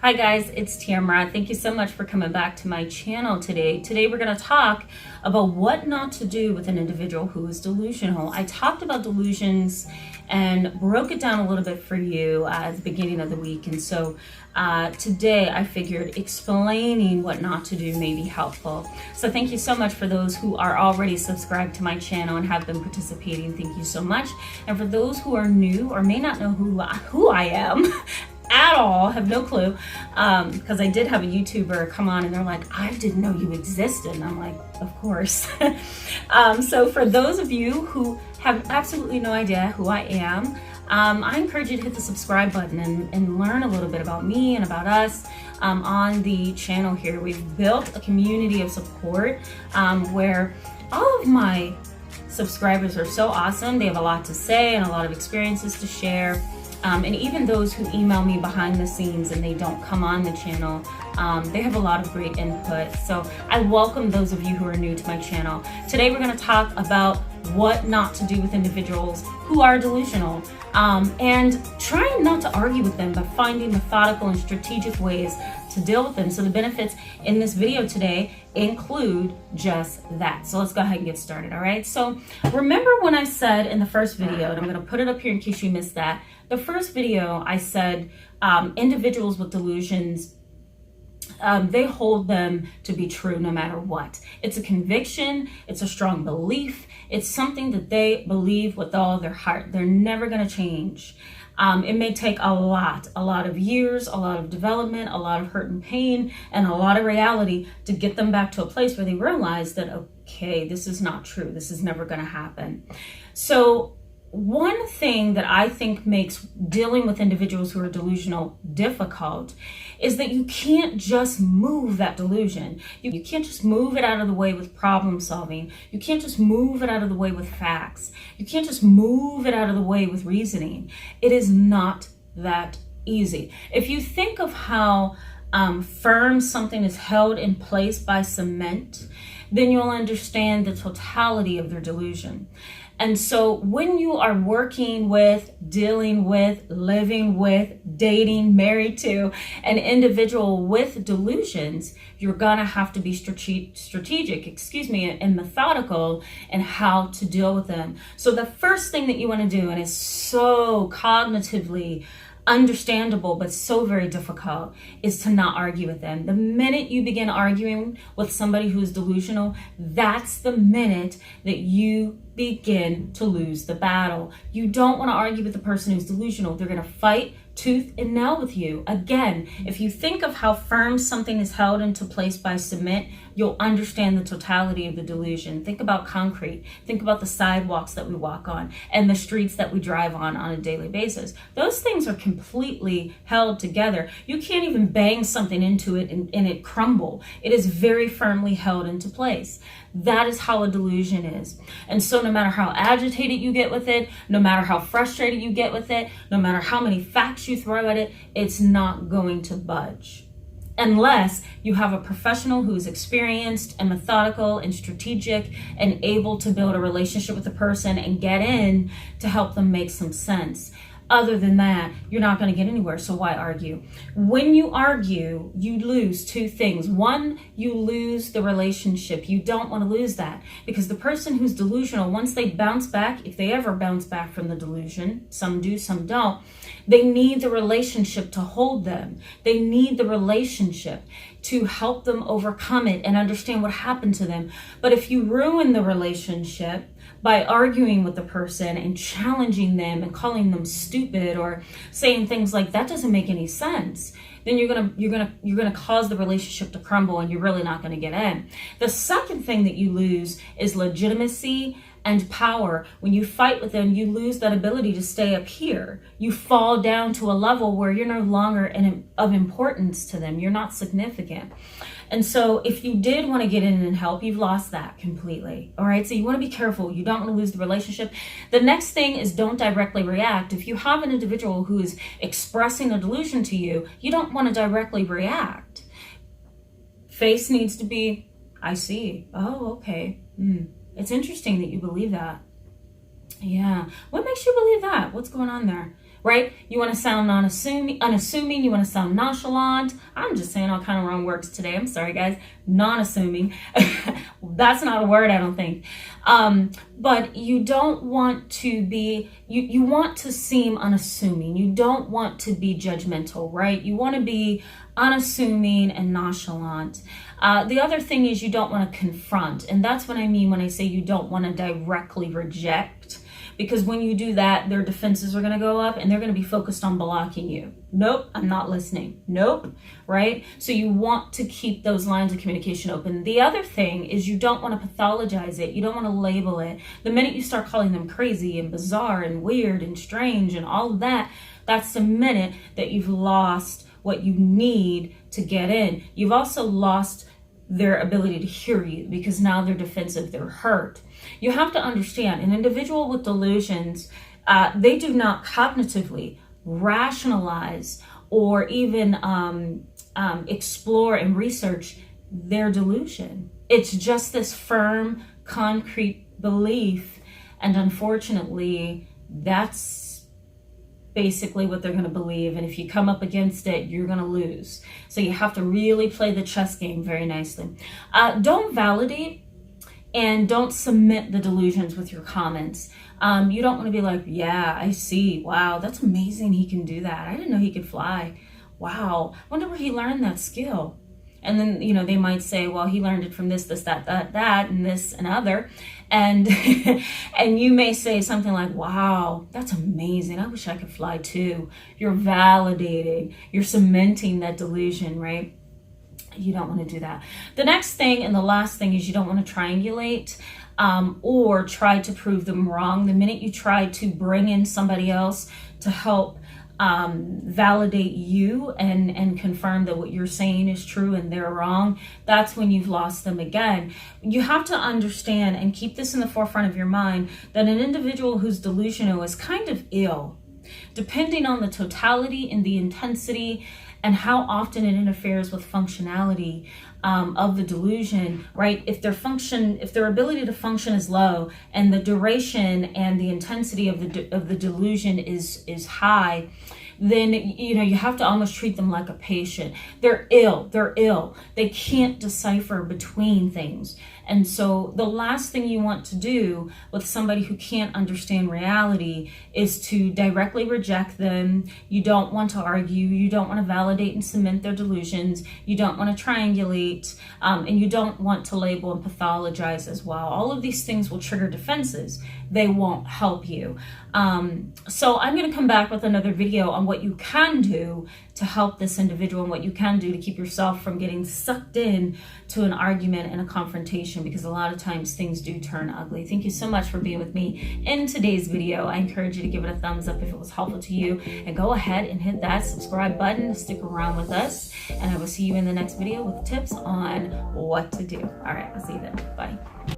Hi guys, it's Tamara. Thank you so much for coming back to my channel today. Today we're going to talk about what not to do with an individual who is delusional. I talked about delusions and broke it down a little bit for you at the beginning of the week. And so today I figured explaining what not to do may be helpful. So thank you so much for those who are already subscribed to my channel and have been participating. Thank you so much. And for those who are new or may not know who I am, at all, have no clue, because I did have a YouTuber come on and they're like, I didn't know you existed. And I'm like, of course. So for those of you who have absolutely no idea who I am, I encourage you to hit the subscribe button and learn a little bit about me and about us on the channel here. We've built a community of support where all of my subscribers are so awesome. They have a lot to say and a lot of experiences to share. And even those who email me behind the scenes and they don't come on the channel, they have a lot of great input. So I welcome those of you who are new to my channel. Today we're going to talk about what not to do with individuals who are delusional, and trying not to argue with them, but finding methodical and strategic ways to deal with them. So the benefits in this video today include just that. So let's go ahead and get started. All right. So remember when I said in the first video, and I'm going to put it up here in case you missed that, the first video I said individuals with delusions, they hold them to be true no matter what. It's a conviction. It's a strong belief. It's something that they believe with all their heart. They're never going to change. It may take a lot of years, a lot of development, a lot of hurt and pain, and a lot of reality to get them back to a place where they realize that, okay, this is not true. This is never going to happen. So one thing that I think makes dealing with individuals who are delusional difficult is that you can't just move that delusion. You can't just move it out of the way with problem solving. You can't just move it out of the way with facts. You can't just move it out of the way with reasoning. It is not that easy. If you think of how firm something is held in place by cement, then you'll understand the totality of their delusion. And so when you are working with, dealing with, living with, dating, married to an individual with delusions, you're going to have to be strategic, and methodical in how to deal with them. So the first thing that you want to do, and it's so cognitively understandable but so very difficult, is to not argue with them. The minute you begin arguing with somebody who is delusional, that's the minute that you begin to lose the battle. You don't want to argue with the person who's delusional. They're going to fight tooth and nail with you. Again, if you think of how firm something is held into place by cement, you'll understand the totality of the delusion. Think about concrete. Think about the sidewalks that we walk on and the streets that we drive on a daily basis. Those things are completely held together. You can't even bang something into it and it crumble. It is very firmly held into place. That is how a delusion is. And so no matter how agitated you get with it, no matter how frustrated you get with it, no matter how many facts you throw at it, it's not going to budge. Unless you have a professional who's experienced and methodical and strategic and able to build a relationship with the person and get in to help them make some sense. Other than that, you're not going to get anywhere. So why argue? When you argue, you lose two things. One, you lose the relationship. You don't want to lose that, because the person who's delusional, once they bounce back, if they ever bounce back from the delusion, some do, some don't, they need the relationship to hold them. They need the relationship to help them overcome it and understand what happened to them. But if you ruin the relationship by arguing with the person and challenging them and calling them stupid or saying things like that doesn't make any sense, then you're gonna cause the relationship to crumble and you're really not gonna get in. The second thing that you lose is legitimacy and power. When you fight with them, you lose that ability to stay up here. You fall down to a level where you're no longer of importance to them. You're not significant. And so if you did want to get in and help, you've lost that completely. All right. So you want to be careful. You don't want to lose the relationship. The next thing is don't directly react. If you have an individual who is expressing a delusion to you, you don't want to directly react. Face needs to be, I see. Oh, okay. It's interesting that you believe that. Yeah. What makes you believe that? What's going on there? right? You want to sound unassuming. You want to sound nonchalant. I'm just saying all kind of wrong words today. I'm sorry, guys. Non-assuming. That's not a word, I don't think. But you don't want to be, you want to seem unassuming. You don't want to be judgmental, right? You want to be unassuming and nonchalant. The other thing is you don't want to confront. And that's what I mean when I say you don't want to directly reject. Because when you do that, their defenses are going to go up and they're going to be focused on blocking you. Nope, I'm not listening. Nope, right? So you want to keep those lines of communication open. The other thing is you don't want to pathologize it. You don't want to label it. The minute you start calling them crazy and bizarre and weird and strange and all of that, that's the minute that you've lost what you need to get in. You've also lost their ability to hear you because now they're defensive, they're hurt. You have to understand an individual with delusions, they do not cognitively rationalize or even explore and research their delusion. It's just this firm, concrete belief. And unfortunately, that's basically what they're going to believe. And if you come up against it, you're going to lose. So you have to really play the chess game very nicely. Don't validate and don't submit the delusions with your comments. You don't want to be like, yeah, I see. Wow, that's amazing. He can do that. I didn't know he could fly. Wow. Wonder where he learned that skill. And then, you know, they might say, well, he learned it from this, that, and this and other. And and you may say something like, wow, that's amazing. I wish I could fly too. You're validating. You're cementing that delusion, right? You don't want to do that. The next thing and the last thing is you don't want to triangulate or try to prove them wrong. The minute you try to bring in somebody else to help validate you and confirm that what you're saying is true and they're wrong, that's when you've lost them again. You have to understand and keep this in the forefront of your mind that an individual who's delusional is kind of ill, depending on the totality and the intensity and how often it interferes with functionality of the delusion, right? If their ability to function is low and the duration and the intensity of the delusion is high, then you have to almost treat them like a patient. They're ill. They can't decipher between things. And so the last thing you want to do with somebody who can't understand reality is to directly reject them. You don't want to argue. You don't want to validate and cement their delusions. You don't want to triangulate, and you don't want to label and pathologize as well. All of these things will trigger defenses. They won't help you. So I'm going to come back with another video on what you can do to help this individual and what you can do to keep yourself from getting sucked in to an argument and a confrontation, because a lot of times things do turn ugly. Thank you so much for being with me in today's video. I encourage you to give it a thumbs up if it was helpful to you, and go ahead and hit that subscribe button to stick around with us, and I will see you in the next video with tips on what to do. All right, I'll see you then. Bye.